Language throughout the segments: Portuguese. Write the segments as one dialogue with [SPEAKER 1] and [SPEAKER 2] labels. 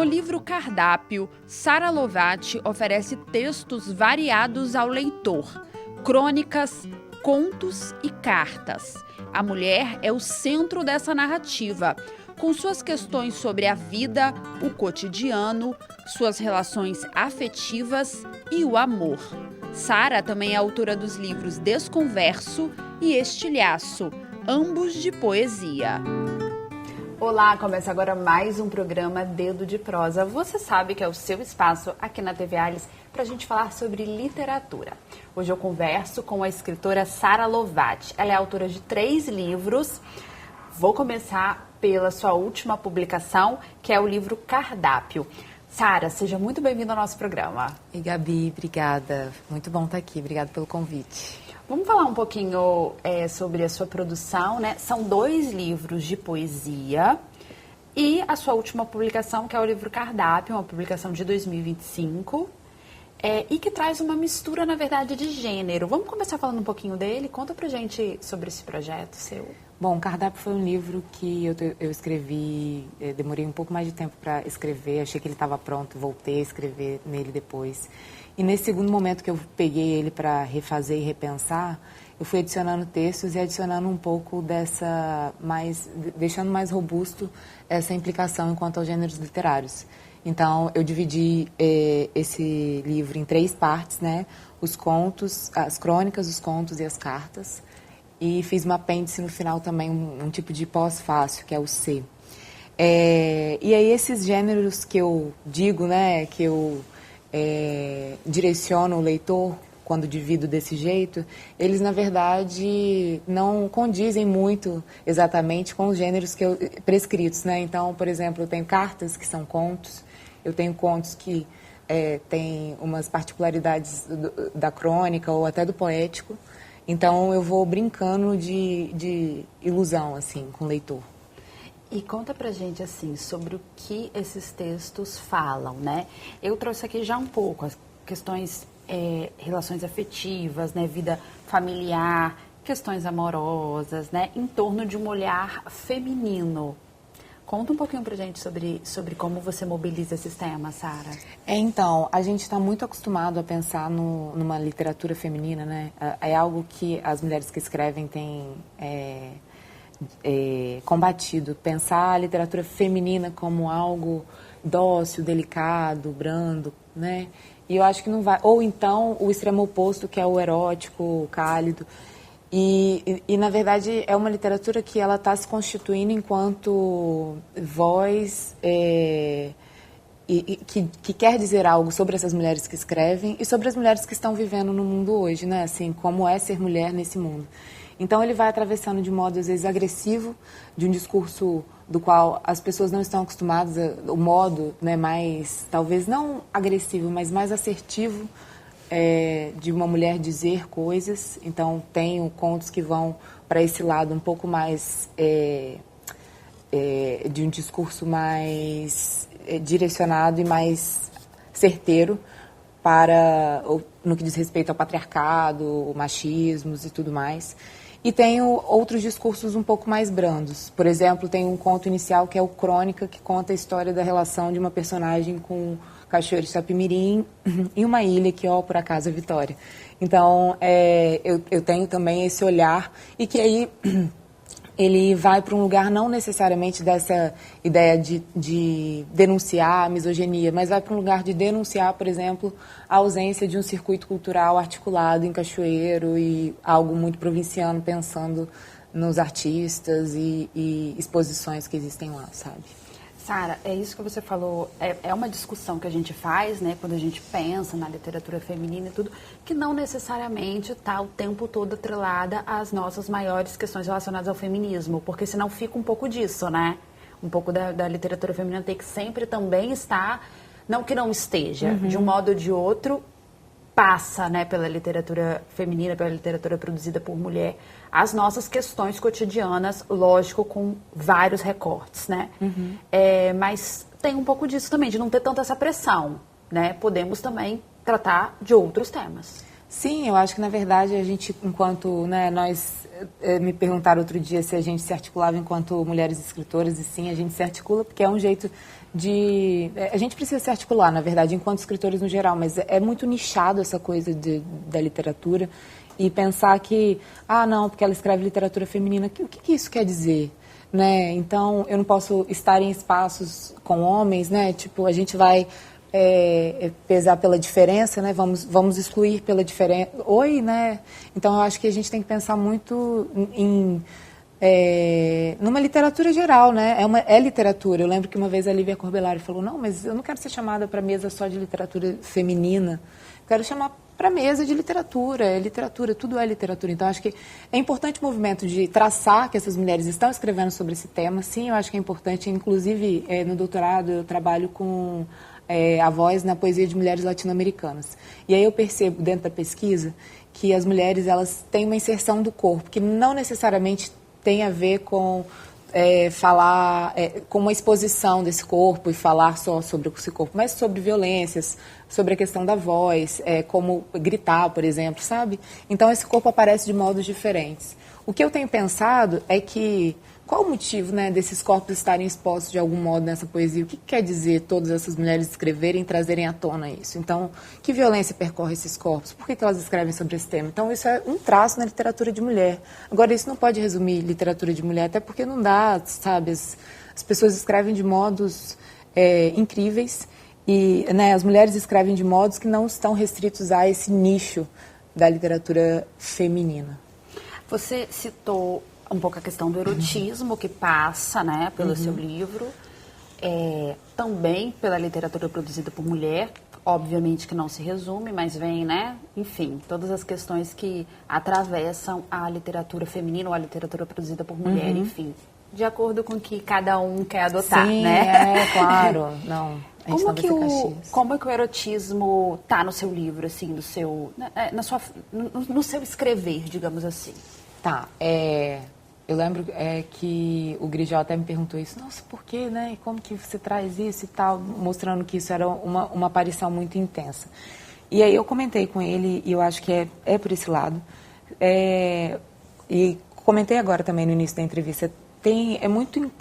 [SPEAKER 1] No livro Cardápio, Sara Lovati oferece textos variados ao leitor, crônicas, contos e cartas. A mulher é o centro dessa narrativa, com suas questões sobre a vida, o cotidiano, suas relações afetivas e o amor. Sara também é autora dos livros Desconverso e Estilhaço, ambos de poesia.
[SPEAKER 2] Olá, começa agora mais um programa Dedo de Prosa. Você sabe que é o seu espaço aqui na TV Alice para a gente falar sobre literatura. Hoje eu converso com a escritora Sara Lovati. Ela é autora de 3 livros. Vou começar pela sua última publicação, que é o livro Cardápio. Sara, seja muito bem-vinda ao nosso programa.
[SPEAKER 3] E Gabi, obrigada. Muito bom estar aqui. Obrigada pelo convite.
[SPEAKER 2] Vamos falar um pouquinho sobre a sua produção, né? São 2 livros de poesia e a sua última publicação, que é o livro Cardápio, uma publicação de 2025, e que traz uma mistura, na verdade, de gênero. Vamos começar falando um pouquinho dele? Conta pra gente sobre esse projeto seu.
[SPEAKER 3] Bom, Cardápio foi um livro que eu escrevi, demorei um pouco mais de tempo para escrever, achei que ele estava pronto, voltei a escrever nele depois. E nesse segundo momento que eu peguei ele para refazer e repensar, eu fui adicionando textos e adicionando um pouco deixando mais robusto essa implicação enquanto aos gêneros literários. Então, eu dividi esse livro em 3 partes, né? Os contos, as crônicas, os contos e as cartas. E fiz um apêndice no final também, um tipo de pós-fácil, que é o C. E aí, esses gêneros que eu digo, né? Que eu direciono o leitor quando divido desse jeito, eles, na verdade, não condizem muito exatamente com os gêneros prescritos, né? Então, por exemplo, eu tenho cartas que são contos, eu tenho contos que têm umas particularidades da crônica ou até do poético. Então, eu vou brincando de ilusão, assim, com o leitor.
[SPEAKER 2] E conta pra gente, assim, sobre o que esses textos falam, né? Eu trouxe aqui já um pouco as questões, relações afetivas, né? Vida familiar, questões amorosas, né? Em torno de um olhar feminino. Conta um pouquinho pra gente sobre como você mobiliza esses temas, Sara.
[SPEAKER 3] Então, a gente está muito acostumado a pensar numa literatura feminina, né? É algo que as mulheres que escrevem têm combatido. Pensar a literatura feminina como algo dócil, delicado, brando, né? E eu acho que não vai... Ou então, o extremo oposto, que é o erótico, cálido. E na verdade, é uma literatura que ela está se constituindo enquanto voz que quer dizer algo sobre essas mulheres que escrevem e sobre as mulheres que estão vivendo no mundo hoje, né? Assim, como é ser mulher nesse mundo. Então, ele vai atravessando de modo, às vezes, agressivo, de um discurso do qual as pessoas não estão acostumadas, o modo, né, mais, talvez não agressivo, mas mais assertivo, de uma mulher dizer coisas. Então, tenho contos que vão para esse lado um pouco mais de um discurso mais direcionado e mais certeiro no que diz respeito ao patriarcado, machismos e tudo mais. E tenho outros discursos um pouco mais brandos. Por exemplo, tem um conto inicial que é o Crônica, que conta a história da relação de uma personagem com Cachoeiro de Sapimirim e uma ilha que, por acaso, é Vitória. Então, eu tenho também esse olhar e que aí ele vai para um lugar não necessariamente dessa ideia de denunciar a misoginia, mas vai para um lugar de denunciar, por exemplo, a ausência de um circuito cultural articulado em Cachoeiro e algo muito provinciano, pensando nos artistas e exposições que existem lá, sabe?
[SPEAKER 2] Sara, é isso que você falou, é uma discussão que a gente faz, né, quando a gente pensa na literatura feminina e tudo, que não necessariamente está o tempo todo atrelada às nossas maiores questões relacionadas ao feminismo, porque senão fica um pouco disso, né? Um pouco da literatura feminina tem que sempre também estar, não que não esteja, de um modo ou de outro, passa, né, pela literatura feminina, pela literatura produzida por mulher, as nossas questões cotidianas, lógico, com vários recortes, né? Mas tem um pouco disso também, de não ter tanta essa pressão, né? Podemos também tratar de outros temas.
[SPEAKER 3] Sim, eu acho que, na verdade, a gente, enquanto, né, me perguntaram outro dia se a gente se articulava enquanto mulheres escritoras, e sim, a gente se articula, porque é um jeito a gente precisa se articular, na verdade, enquanto escritores no geral, mas é muito nichado essa coisa da literatura, e pensar que, não, porque ela escreve literatura feminina, o que isso quer dizer? Né? Então, eu não posso estar em espaços com homens, né? Tipo, a gente vai pesar pela diferença, né? Vamos excluir pela diferença. Né? Então, eu acho que a gente tem que pensar muito numa literatura geral, né? É literatura. Eu lembro que uma vez a Lívia Corbellari falou, não, mas eu não quero ser chamada para mesa só de literatura feminina, quero chamar para mesa de literatura, tudo é literatura. Então, acho que é importante o movimento de traçar que essas mulheres estão escrevendo sobre esse tema. Sim, eu acho que é importante. Inclusive, no doutorado, eu trabalho com a voz na poesia de mulheres latino-americanas. E aí eu percebo, dentro da pesquisa, que as mulheres elas têm uma inserção do corpo, que não necessariamente tem a ver com falar com uma exposição desse corpo e falar só sobre esse corpo, mas sobre violências, sobre a questão da voz, como gritar, por exemplo, sabe? Então, esse corpo aparece de modos diferentes. O que eu tenho pensado é que, qual o motivo, né, desses corpos estarem expostos de algum modo nessa poesia? O que quer dizer todas essas mulheres escreverem e trazerem à tona isso? Então, que violência percorre esses corpos? Por que elas escrevem sobre esse tema? Então, isso é um traço na literatura de mulher. Agora, isso não pode resumir literatura de mulher, até porque não dá, sabe? As pessoas escrevem de modos incríveis e, né, as mulheres escrevem de modos que não estão restritos a esse nicho da literatura feminina.
[SPEAKER 2] Você citou um pouco a questão do erotismo que passa, né, pelo seu livro, também pela literatura produzida por mulher, obviamente que não se resume, mas vem, né, enfim, todas as questões que atravessam a literatura feminina ou a literatura produzida por mulher, enfim, de acordo com o que cada um quer adotar,
[SPEAKER 3] sim,
[SPEAKER 2] né?
[SPEAKER 3] Claro, não.
[SPEAKER 2] Como é que o erotismo está no seu livro, assim, no seu escrever, digamos assim?
[SPEAKER 3] Tá, eu lembro que o Grijó até me perguntou isso, nossa, por quê, né? Como que você traz isso e tal, mostrando que isso era uma aparição muito intensa. E aí eu comentei com ele, e eu acho que é por esse lado, e comentei agora também no início da entrevista,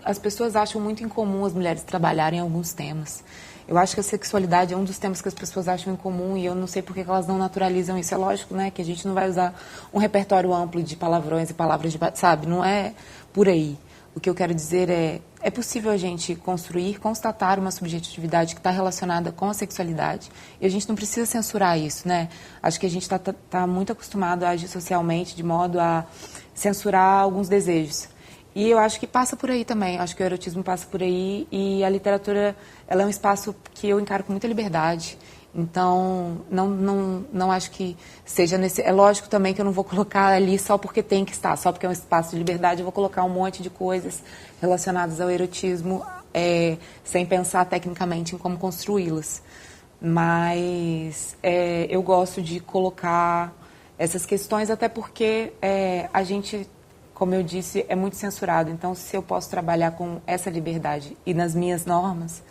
[SPEAKER 3] as pessoas acham muito incomum as mulheres trabalharem alguns temas. Eu acho que a sexualidade é um dos temas que as pessoas acham em comum e eu não sei por que elas não naturalizam isso. É lógico, né, que a gente não vai usar um repertório amplo de palavrões e palavras sabe? Não é por aí. O que eu quero dizer é possível a gente constatar uma subjetividade que está relacionada com a sexualidade e a gente não precisa censurar isso, né? Acho que a gente tá muito acostumado a agir socialmente de modo a censurar alguns desejos. E eu acho que passa por aí também, acho que o erotismo passa por aí e a literatura, ela é um espaço que eu encaro com muita liberdade, então não acho que seja é lógico também que eu não vou colocar ali só porque tem que estar, só porque é um espaço de liberdade, eu vou colocar um monte de coisas relacionadas ao erotismo sem pensar tecnicamente em como construí-las, mas eu gosto de colocar essas questões até porque a gente, como eu disse, é muito censurado. Então, se eu posso trabalhar com essa liberdade e nas minhas normas,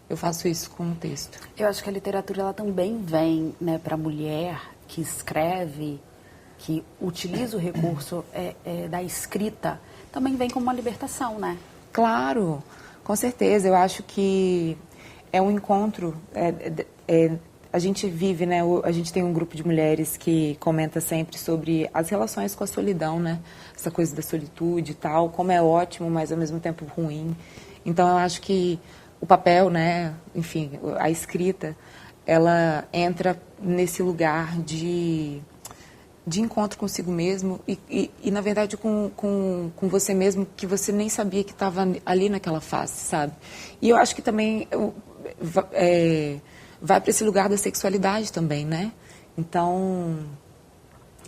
[SPEAKER 3] eu faço isso com o texto.
[SPEAKER 2] Eu acho que a literatura ela também vem, né, para a mulher que escreve, que utiliza o recurso da escrita, também vem como uma libertação, né?
[SPEAKER 3] Claro, com certeza. Eu acho que é um encontro... a gente vive, né? A gente tem um grupo de mulheres que comenta sempre sobre as relações com a solidão, né? Essa coisa da solitude e tal, como é ótimo, mas ao mesmo tempo ruim. Então, eu acho que o papel, né? Enfim, a escrita, ela entra nesse lugar de encontro consigo mesmo e na verdade, com você mesmo, que você nem sabia que estava ali naquela face, sabe? E eu acho que também... vai para esse lugar da sexualidade também, né? Então,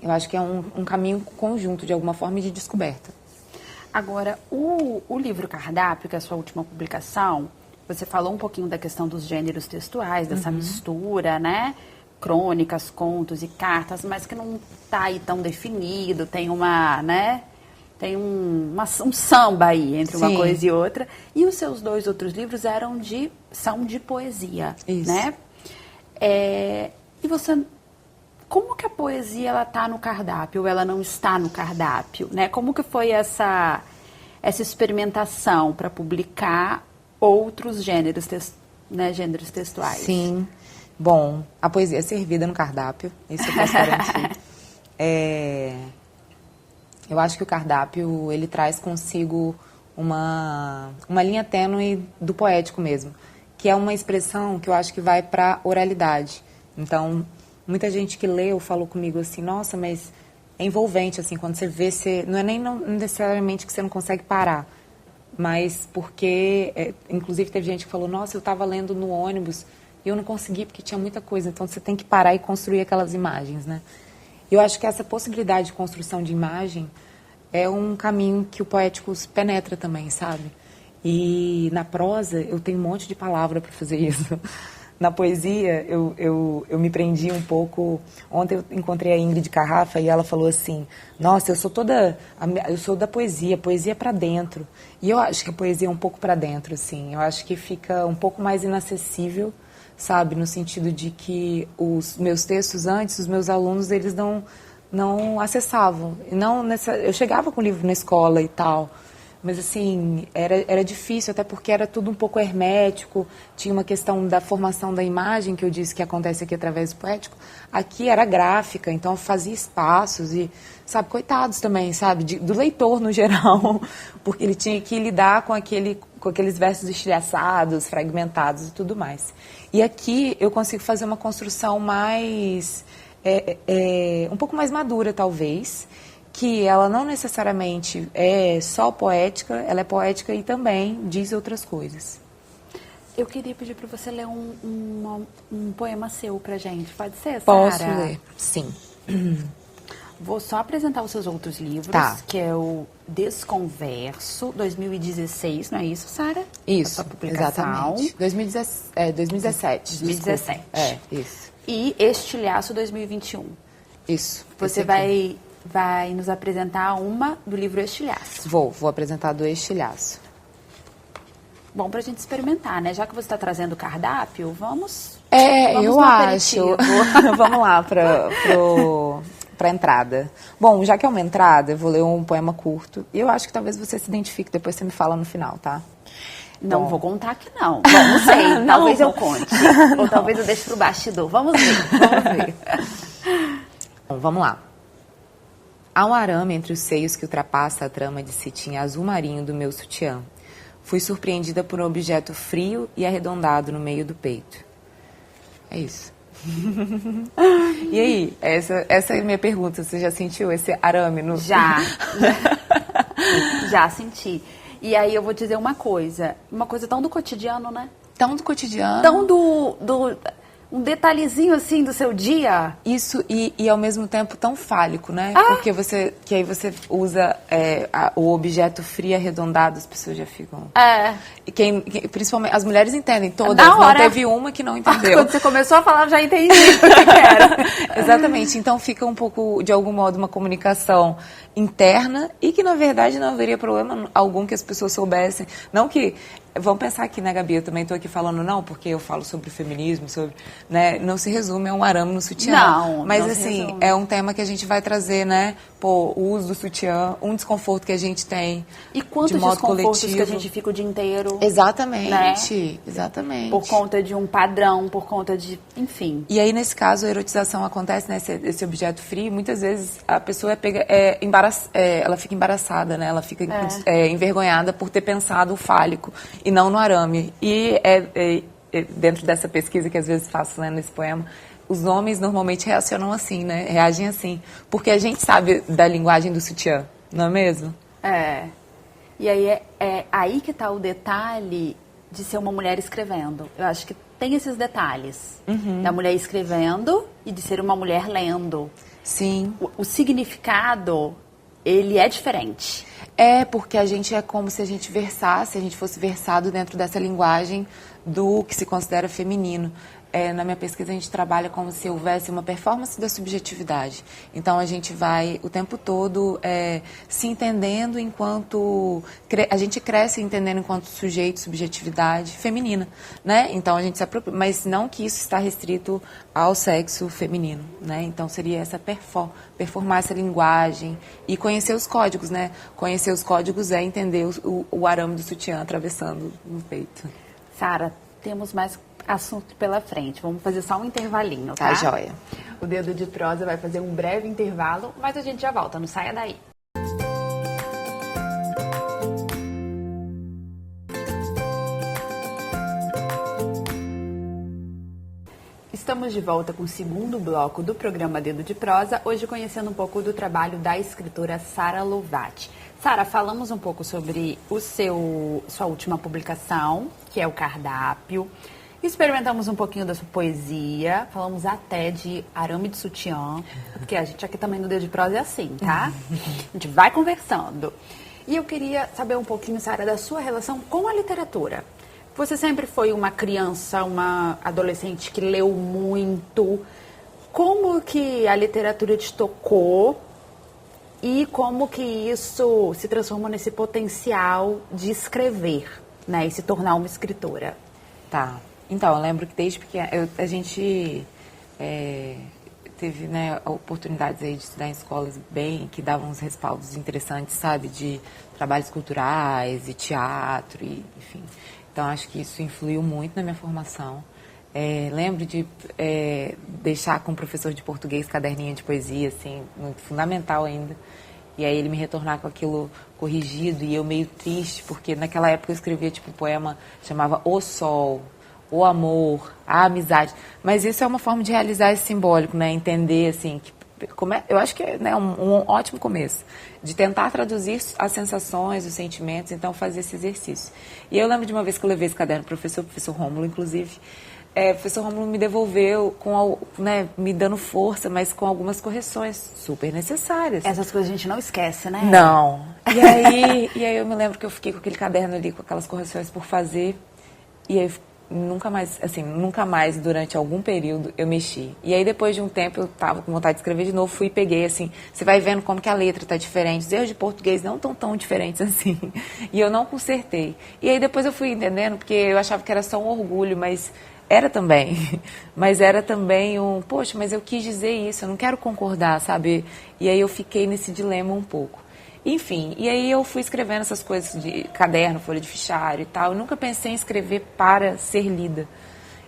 [SPEAKER 3] eu acho que é um caminho conjunto, de alguma forma, de descoberta.
[SPEAKER 2] Agora, o livro Cardápio, que é a sua última publicação, você falou um pouquinho da questão dos gêneros textuais, dessa mistura, né? Crônicas, contos e cartas, mas que não está aí tão definido, tem tem um samba aí entre uma coisa e outra. E os seus 2 outros livros são de poesia,
[SPEAKER 3] isso,
[SPEAKER 2] né? E você Como que a poesia ela está no cardápio ou ela não está no cardápio, né? Como que foi essa experimentação para publicar outros gêneros, né, gêneros textuais?
[SPEAKER 3] Sim. Bom, a poesia é servida no cardápio, isso eu posso garantir. Eu acho que o cardápio, ele traz consigo uma linha tênue do poético mesmo, que é uma expressão que eu acho que vai para oralidade. Então, muita gente que leu falou comigo assim, nossa, mas é envolvente, assim, quando você vê, não é nem necessariamente que você não consegue parar, mas porque, inclusive teve gente que falou, nossa, eu estava lendo no ônibus e eu não consegui porque tinha muita coisa, então você tem que parar e construir aquelas imagens, né? Eu acho que essa possibilidade de construção de imagem é um caminho que o poético penetra também, sabe? E na prosa eu tenho um monte de palavra para fazer isso. Na poesia eu me prendi um pouco. Ontem eu encontrei a Ingrid Carrafa e ela falou assim, nossa, eu sou da poesia para dentro. E eu acho que a poesia é um pouco para dentro, assim. Eu acho que fica um pouco mais inacessível, sabe? No sentido de que os meus textos antes, os meus alunos, eles não acessavam. Eu chegava com o livro na escola e tal, mas assim, era difícil, até porque era tudo um pouco hermético, tinha uma questão da formação da imagem, que eu disse que acontece aqui através do poético, aqui era gráfica, então eu fazia espaços e, sabe, coitados também, sabe, do leitor no geral, porque ele tinha que lidar com aqueles versos estilhaçados, fragmentados e tudo mais. E aqui eu consigo fazer uma construção mais, um pouco mais madura, talvez, que ela não necessariamente é só poética, ela é poética e também diz outras coisas.
[SPEAKER 2] Eu queria pedir para você ler um poema seu pra gente, pode ser, Sara?
[SPEAKER 3] Posso ler, sim.
[SPEAKER 2] Vou só apresentar os seus outros livros,
[SPEAKER 3] tá.
[SPEAKER 2] Que é o Desconverso, 2016, não é isso, Sara?
[SPEAKER 3] Isso, exatamente. 2017.
[SPEAKER 2] 2017.
[SPEAKER 3] Isso.
[SPEAKER 2] E Estilhaço, 2021.
[SPEAKER 3] Isso.
[SPEAKER 2] Você vai nos apresentar uma do livro Estilhaço.
[SPEAKER 3] Vou apresentar do Estilhaço.
[SPEAKER 2] Bom, pra gente experimentar, né? Já que você está trazendo o cardápio, vamos
[SPEAKER 3] eu acho. Vamos lá pra entrada. Bom, já que é uma entrada, eu vou ler um poema curto. E eu acho que talvez você se identifique, depois você me fala no final, tá?
[SPEAKER 2] Não vou contar que não. Bom, não sei, talvez eu conte. Ou talvez eu deixe pro bastidor. Vamos ver.
[SPEAKER 3] Bom, vamos lá. Há um arame entre os seios que ultrapassa a trama de cetim azul marinho do meu sutiã. Fui surpreendida por um objeto frio e arredondado no meio do peito. É isso. E aí, essa é a minha pergunta. Você já sentiu esse arame no...
[SPEAKER 2] Já senti. E aí eu vou dizer uma coisa tão do cotidiano, né?
[SPEAKER 3] Tão do cotidiano.
[SPEAKER 2] Tão um detalhezinho assim do seu dia.
[SPEAKER 3] Isso, e ao mesmo tempo tão fálico, né? Porque aí você usa o objeto frio arredondado, as pessoas já ficam... principalmente, as mulheres entendem todas, não teve uma que não entendeu.
[SPEAKER 2] Quando você começou a falar, eu já entendi o que era.
[SPEAKER 3] Exatamente, então fica um pouco, de algum modo, uma comunicação interna e que, na verdade, não haveria problema algum que as pessoas soubessem. Não que... Vamos pensar aqui, né, Gabi? Eu também estou aqui falando não, porque eu falo sobre feminismo, né? Não se resume a um arame no sutiã.
[SPEAKER 2] Não,
[SPEAKER 3] mas
[SPEAKER 2] não
[SPEAKER 3] assim, é um tema que a gente vai trazer, né? O uso do sutiã, um desconforto que a gente tem.
[SPEAKER 2] E quantos
[SPEAKER 3] de modo
[SPEAKER 2] desconfortos
[SPEAKER 3] coletivo.
[SPEAKER 2] Que a gente fica o dia inteiro.
[SPEAKER 3] Exatamente,
[SPEAKER 2] né?
[SPEAKER 3] Exatamente.
[SPEAKER 2] Por conta de um padrão, por conta de... Enfim.
[SPEAKER 3] E aí, nesse caso, a erotização acontece, né? Esse objeto frio, muitas vezes a pessoa ela fica embaraçada, né? Ela fica envergonhada por ter pensado o fálico e não no arame. E dentro dessa pesquisa que às vezes faço lendo esse poema, os homens normalmente reacionam assim, né? Reagem assim. Porque a gente sabe da linguagem do sutiã, não é mesmo?
[SPEAKER 2] E aí é aí que está o detalhe de ser uma mulher escrevendo. Eu acho que tem esses detalhes. Da mulher escrevendo e de ser uma mulher lendo.
[SPEAKER 3] Sim.
[SPEAKER 2] O significado, ele é diferente.
[SPEAKER 3] Porque a gente é como se a gente fosse versado dentro dessa linguagem do que se considera feminino. na minha pesquisa, a gente trabalha como se houvesse uma performance da subjetividade. Então, a gente vai o tempo todo se entendendo enquanto... A gente cresce entendendo enquanto sujeito, subjetividade feminina, né? Então, a gente se apropria, mas não que isso está restrito ao sexo feminino, né? Então, seria essa performar essa linguagem e conhecer os códigos, né? Conhecer os códigos é entender o arame do sutiã atravessando no peito.
[SPEAKER 2] Sara, temos mais assunto pela frente. Vamos fazer só um intervalinho, tá?
[SPEAKER 3] Tá, joia.
[SPEAKER 2] O Dedo de Prosa vai fazer um breve intervalo, mas a gente já volta, não saia daí. Estamos de volta com o segundo bloco do programa Dedo de Prosa, hoje conhecendo um pouco do trabalho da escritora Sara Lovati. Sara, falamos um pouco sobre sua última publicação, que é o Cardápio. Experimentamos um pouquinho da sua poesia, falamos até de arame de sutiã, porque a gente aqui também no Dedo de Prosa é assim, tá? A gente vai conversando. E eu queria saber um pouquinho, Sara, da sua relação com a literatura. Você sempre foi uma criança, uma adolescente que leu muito. Como que a literatura te tocou e como que isso se transformou nesse potencial de escrever, né? E se tornar uma escritora?
[SPEAKER 3] Tá. Então, eu lembro que desde pequena a gente teve, né, oportunidades aí de estudar em escolas que davam uns respaldos interessantes, sabe? De trabalhos culturais e teatro, e, enfim. Então, acho que isso influiu muito na minha formação. Lembro de deixar com o professor de português caderninho de poesia, assim, muito fundamental ainda. E aí ele me retornar com aquilo corrigido e eu meio triste, porque naquela época eu escrevia tipo um poema, chamava O Sol, O Amor, A Amizade. Mas isso é uma forma de realizar esse simbólico, né? Entender, assim, eu acho que é, né, um ótimo começo, de tentar traduzir as sensações, os sentimentos, então fazer esse exercício. E eu lembro de uma vez que eu levei esse caderno para o professor Rômulo, inclusive, o professor Rômulo me devolveu, me dando força, mas com algumas correções super necessárias.
[SPEAKER 2] Essas coisas a gente não esquece, né?
[SPEAKER 3] Não. E aí eu me lembro que eu fiquei com aquele caderno ali, com aquelas correções por fazer, e aí nunca mais durante algum período eu mexi. E aí depois de um tempo eu tava com vontade de escrever de novo, fui e peguei, assim, você vai vendo como que a letra tá diferente, os erros de português não estão tão diferentes assim, e eu não consertei. E aí depois eu fui entendendo, porque eu achava que era só um orgulho, mas era também poxa, mas eu quis dizer isso, eu não quero concordar, sabe? E aí eu fiquei nesse dilema um pouco. Enfim, e aí eu fui escrevendo essas coisas de caderno, folha de fichário e tal. Eu nunca pensei em escrever para ser lida.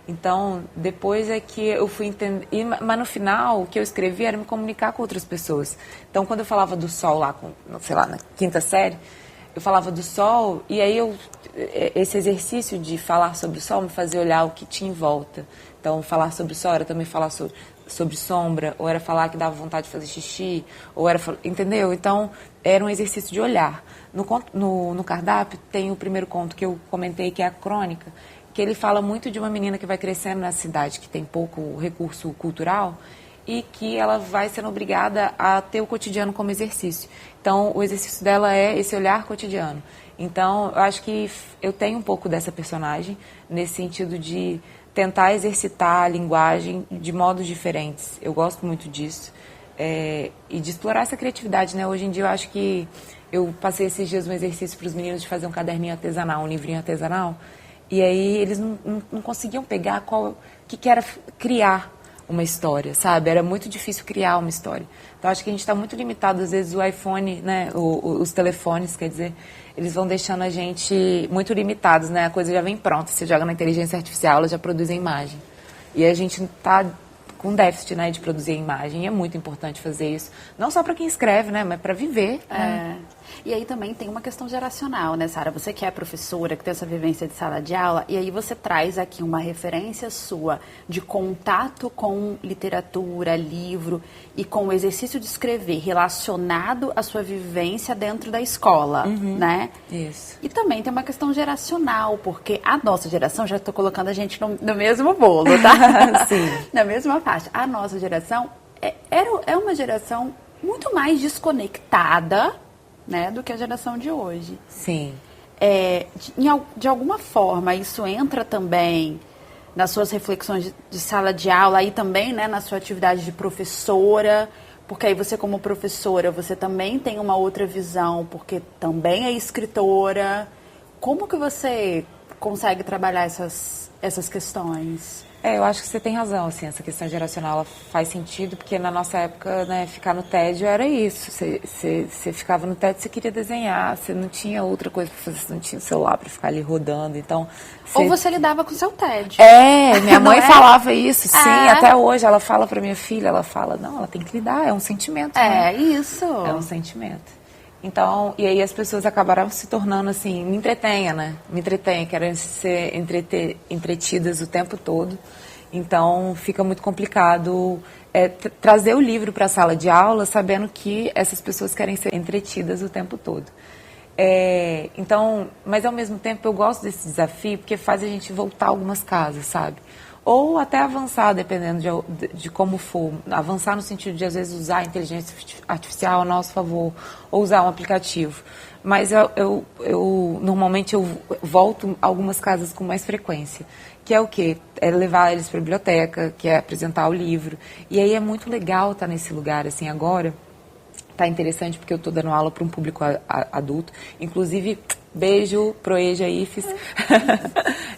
[SPEAKER 3] Então, depois é que eu fui entender... Mas no final, o que eu escrevi era me comunicar com outras pessoas. Então, quando eu falava do sol lá, na quinta série, eu falava do sol e aí esse exercício de falar sobre o sol me fazia olhar o que tinha em volta. Então, falar sobre o sol era também falar sobre sombra, ou era falar que dava vontade de fazer xixi, ou era... Entendeu? Então, era um exercício de olhar. No cardápio tem o primeiro conto que eu comentei, que é a Crônica, que ele fala muito de uma menina que vai crescendo na cidade, que tem pouco recurso cultural, e que ela vai sendo obrigada a ter o cotidiano como exercício. Então, o exercício dela é esse olhar cotidiano. Então, eu acho que eu tenho um pouco dessa personagem, nesse sentido de tentar exercitar a linguagem de modos diferentes. Eu gosto muito disso. E de explorar essa criatividade, né? Hoje em dia, eu acho que eu passei esses dias um exercício para os meninos de fazer um caderninho artesanal, um livrinho artesanal, e aí eles não conseguiam pegar o que era criar uma história, sabe? Era muito difícil criar uma história. Então, acho que a gente está muito limitado. Às vezes, o iPhone, né? Os telefones, quer dizer, eles vão deixando a gente muito limitados, né? A coisa já vem pronta. Você joga na inteligência artificial, ela já produz a imagem. E a gente está com déficit, né, de produzir a imagem. E é muito importante fazer isso. Não só para quem escreve, né? Mas para viver. Né?
[SPEAKER 2] E aí também tem uma questão geracional, né, Sara? Você que é professora, que tem essa vivência de sala de aula, e aí você traz aqui uma referência sua de contato com literatura, livro e com o exercício de escrever relacionado à sua vivência dentro da escola, né?
[SPEAKER 3] Isso.
[SPEAKER 2] E também tem uma questão geracional, porque a nossa geração, já estou colocando a gente no mesmo bolo, tá?
[SPEAKER 3] Sim.
[SPEAKER 2] Na mesma faixa. A nossa geração é uma geração muito mais desconectada, né, do que a geração de hoje.
[SPEAKER 3] Sim.
[SPEAKER 2] De alguma forma, isso entra também nas suas reflexões de sala de aula, aí também, né, na sua atividade de professora, porque aí você como professora, você também tem uma outra visão, porque também é escritora. Como que você consegue trabalhar essas questões?
[SPEAKER 3] Eu acho que você tem razão, assim, essa questão geracional ela faz sentido, porque na nossa época, né, ficar no tédio era isso, você ficava no tédio, você queria desenhar, você não tinha outra coisa para fazer, você não tinha o celular para ficar ali rodando, então...
[SPEAKER 2] Ou você lidava com o seu tédio.
[SPEAKER 3] Minha mãe falava isso, sim, até hoje ela fala para minha filha, ela fala, não, ela tem que lidar, é um sentimento.
[SPEAKER 2] É, isso.
[SPEAKER 3] É um sentimento. Então, e aí as pessoas acabaram se tornando assim, me entretenha, né? Me entretenha, querem ser entretidas o tempo todo. Então, fica muito complicado trazer o livro para a sala de aula sabendo que essas pessoas querem ser entretidas o tempo todo. Então, mas ao mesmo tempo eu gosto desse desafio porque faz a gente voltar algumas casas, sabe? Ou até avançar, dependendo de como for. Avançar no sentido de, às vezes, usar a inteligência artificial a nosso favor, ou usar um aplicativo. Mas normalmente eu volto a algumas casas com mais frequência. Que é o quê? É levar eles para a biblioteca, que é apresentar o livro. E aí é muito legal estar nesse lugar, assim, agora. Tá interessante porque eu estou dando aula para um público adulto. Inclusive, beijo pro Eja e Ifes.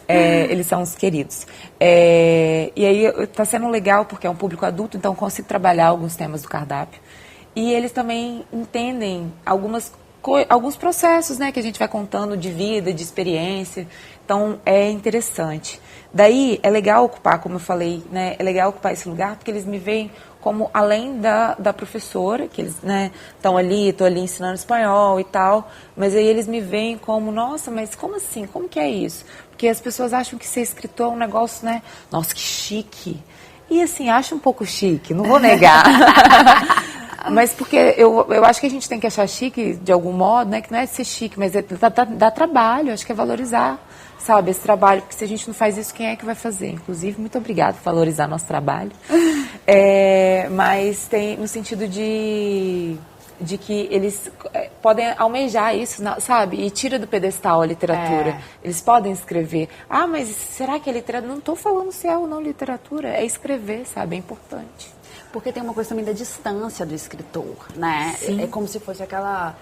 [SPEAKER 3] Eles são os queridos. E aí está sendo legal porque é um público adulto, então eu consigo trabalhar alguns temas do cardápio. E eles também entendem alguns processos, né, que a gente vai contando de vida, de experiência. Então, é interessante. Daí, é legal ocupar, como eu falei, né, é legal ocupar esse lugar porque eles me veem como além da professora, que eles, né, estão ali, estou ali ensinando espanhol e tal, mas aí eles me veem como, nossa, mas como assim? Como que é isso? Porque as pessoas acham que ser escritor é um negócio, né, nossa, que chique. E assim, acho um pouco chique, não vou negar. Mas porque eu acho que a gente tem que achar chique de algum modo, né, que não é ser chique, mas dá trabalho, acho que é valorizar, sabe, esse trabalho, porque se a gente não faz isso, quem é que vai fazer? Inclusive, muito obrigada por valorizar nosso trabalho. Mas tem no sentido de que eles podem almejar isso, sabe? E tira do pedestal a literatura. Eles podem escrever. Ah, mas será que é literatura? Não estou falando se é ou não literatura, é escrever, sabe? É importante.
[SPEAKER 2] Porque tem uma coisa também da distância do escritor, né?
[SPEAKER 3] Sim.
[SPEAKER 2] É como se fosse aquela...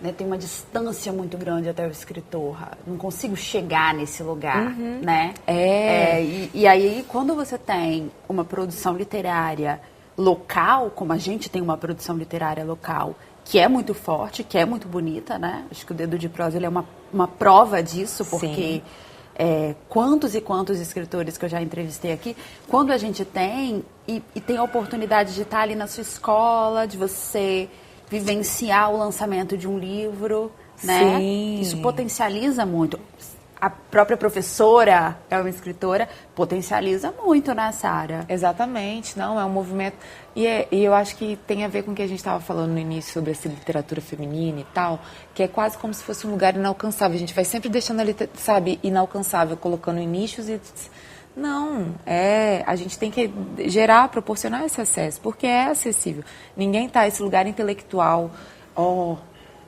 [SPEAKER 2] Né, tem uma distância muito grande até o escritor. Não consigo chegar nesse lugar, né? E aí, quando você tem uma produção literária local, como a gente tem uma produção literária local, que é muito forte, que é muito bonita, né? Acho que o Dedo de Prosa ele é uma prova disso, porque quantos e quantos escritores que eu já entrevistei aqui, quando a gente tem, e tem a oportunidade de estar ali na sua escola, de você vivenciar o lançamento de um livro, né?
[SPEAKER 3] Sim.
[SPEAKER 2] Isso potencializa muito. A própria professora é uma escritora, potencializa muito, né, Sara?
[SPEAKER 3] Exatamente, não, é um movimento... E eu acho que tem a ver com o que a gente estava falando no início sobre essa literatura feminina e tal, que é quase como se fosse um lugar inalcançável. A gente vai sempre deixando a literatura, sabe, inalcançável, colocando em nichos e... Não, a gente tem que proporcionar esse acesso, porque é acessível. Ninguém está esse lugar intelectual,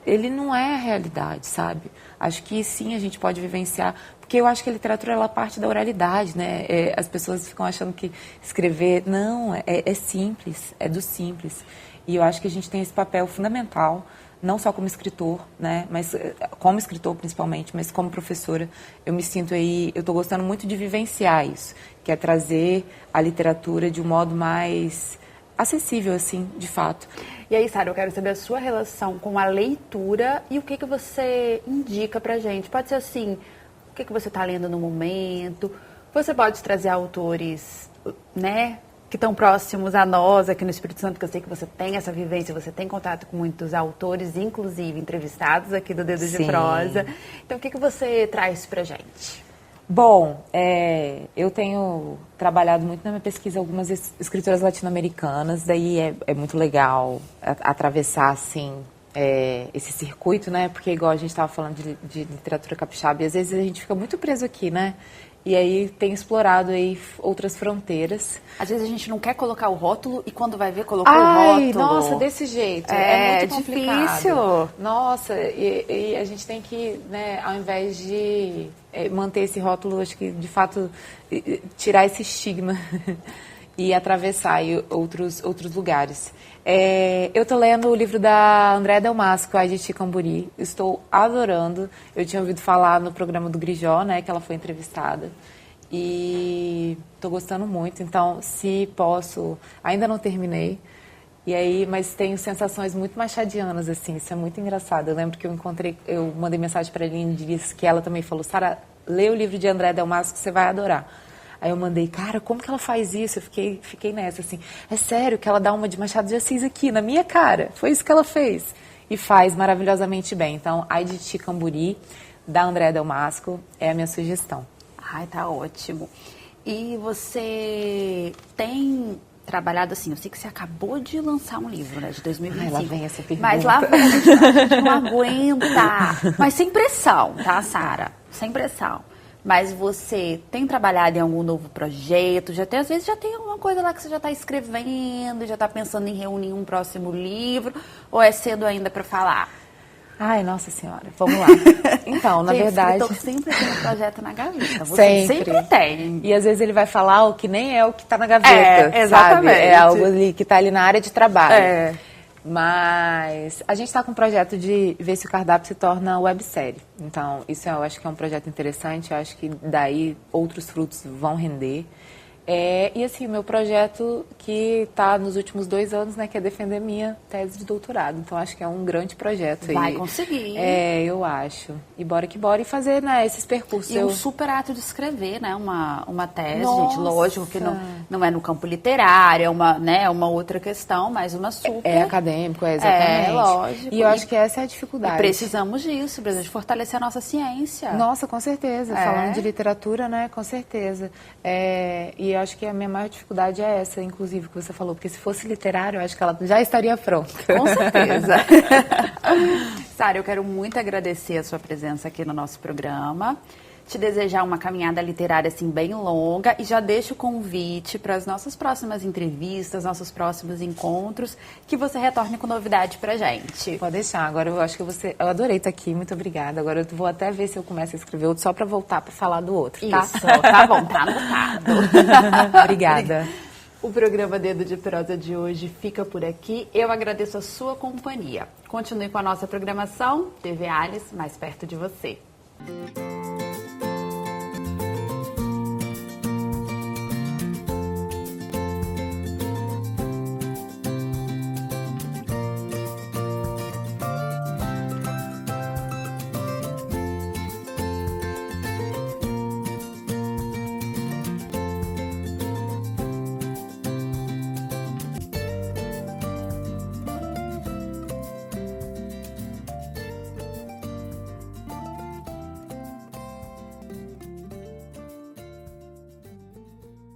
[SPEAKER 3] ele não é a realidade, sabe? Acho que sim, a gente pode vivenciar, porque eu acho que a literatura ela parte da oralidade, né? As pessoas ficam achando que escrever, não, é simples, é do simples. E eu acho que a gente tem esse papel fundamental, não só como escritor, né, mas como escritor principalmente, mas como professora, eu me sinto aí, eu estou gostando muito de vivenciar isso, que é trazer a literatura de um modo mais acessível, assim, de fato.
[SPEAKER 2] E aí, Sara, eu quero saber a sua relação com a leitura e o que você indica pra gente. Pode ser assim, o que você está lendo no momento, você pode trazer autores, né, que estão próximos a nós aqui no Espírito Santo, que eu sei que você tem essa vivência, você tem contato com muitos autores, inclusive entrevistados aqui do Dedo de Prosa. Então, o que você traz pra gente?
[SPEAKER 3] Bom, eu tenho trabalhado muito na minha pesquisa algumas escritoras latino-americanas, daí é muito legal atravessar, assim, esse circuito, né? Porque igual a gente estava falando de literatura capixaba, e às vezes a gente fica muito preso aqui, né? E aí tem explorado aí outras fronteiras.
[SPEAKER 2] Às vezes a gente não quer colocar o rótulo e quando vai ver, colocou o
[SPEAKER 3] Ai,
[SPEAKER 2] rótulo.
[SPEAKER 3] nossa, desse jeito. É muito complicado.
[SPEAKER 2] Difícil.
[SPEAKER 3] Nossa, e a gente tem que, né, ao invés de manter esse rótulo, acho que de fato tirar esse estigma e atravessar aí outros lugares. Eu tô lendo o livro da Andréa Delmasco, Aiditi Camburi. Estou adorando. Eu tinha ouvido falar no programa do Grijó, né, que ela foi entrevistada. E tô gostando muito. Então, se posso, ainda não terminei. E aí, mas tenho sensações muito machadianas, assim. Isso é muito engraçado. Eu lembro que eu mandei mensagem para a Aline e disse que ela também falou: Sara, lê o livro de Andréa Delmasco que você vai adorar. Aí eu mandei, cara, como que ela faz isso? Eu fiquei nessa, assim, é sério que ela dá uma de Machado de Assis aqui, na minha cara. Foi isso que ela fez. E faz maravilhosamente bem. Então, Aiditi Camburi, da Andréa Delmasco, é a minha sugestão.
[SPEAKER 2] Ai, tá ótimo. E você tem trabalhado assim, eu sei que você acabou de lançar um livro, né, de 2025.
[SPEAKER 3] Ai, lá vem essa pergunta.
[SPEAKER 2] Mas lá vem, a gente não aguenta. Mas sem pressão, tá, Sara? Sem pressão. Mas você tem trabalhado em algum novo projeto? Às vezes já tem alguma coisa lá que você já está escrevendo, já está pensando em reunir um próximo livro? Ou é cedo ainda para falar?
[SPEAKER 3] Ai, nossa senhora, vamos lá. Então, na verdade...
[SPEAKER 2] Eu sempre tenho um projeto na gaveta. Você sempre tem.
[SPEAKER 3] E às vezes ele vai falar o que nem é o que está na gaveta,
[SPEAKER 2] exatamente.
[SPEAKER 3] Sabe? É algo ali que está ali na área de trabalho. Mas a gente está com um projeto de ver se o cardápio se torna websérie. Então, isso eu acho que é um projeto interessante. Eu acho que daí outros frutos vão render. E assim, o meu projeto que está nos últimos 2 anos, né, que é defender minha tese de doutorado. Então, acho que é um grande projeto.
[SPEAKER 2] Vai conseguir.
[SPEAKER 3] Eu acho. E bora que bora e fazer, né, esses percursos.
[SPEAKER 2] E um super ato de escrever, né, uma tese,
[SPEAKER 3] Nossa.
[SPEAKER 2] gente. Lógico que não é no campo literário, é uma outra questão, mas uma super...
[SPEAKER 3] É acadêmico, exatamente.
[SPEAKER 2] Lógico.
[SPEAKER 3] E eu acho que essa é a dificuldade.
[SPEAKER 2] E precisamos disso, pra gente fortalecer a nossa ciência.
[SPEAKER 3] Nossa, com certeza. Falando de literatura, né, com certeza. E eu acho que a minha maior dificuldade é essa, inclusive, que você falou. Porque se fosse literário, eu acho que ela já estaria pronta.
[SPEAKER 2] Com certeza. Sara, eu quero muito agradecer a sua presença aqui no nosso programa. Te desejar uma caminhada literária, assim, bem longa. E já deixo o convite para as nossas próximas entrevistas, nossos próximos encontros, que você retorne com novidade pra gente.
[SPEAKER 3] Pode deixar. Agora eu acho que eu adorei estar aqui. Muito obrigada. Agora eu vou até ver se eu começo a escrever outro, só para voltar para falar do outro, tá?
[SPEAKER 2] Isso, tá bom, tá anotado.
[SPEAKER 3] Obrigada.
[SPEAKER 2] O programa Dedo de Prosa de hoje fica por aqui. Eu agradeço a sua companhia. Continue com a nossa programação. TV Alice, mais perto de você.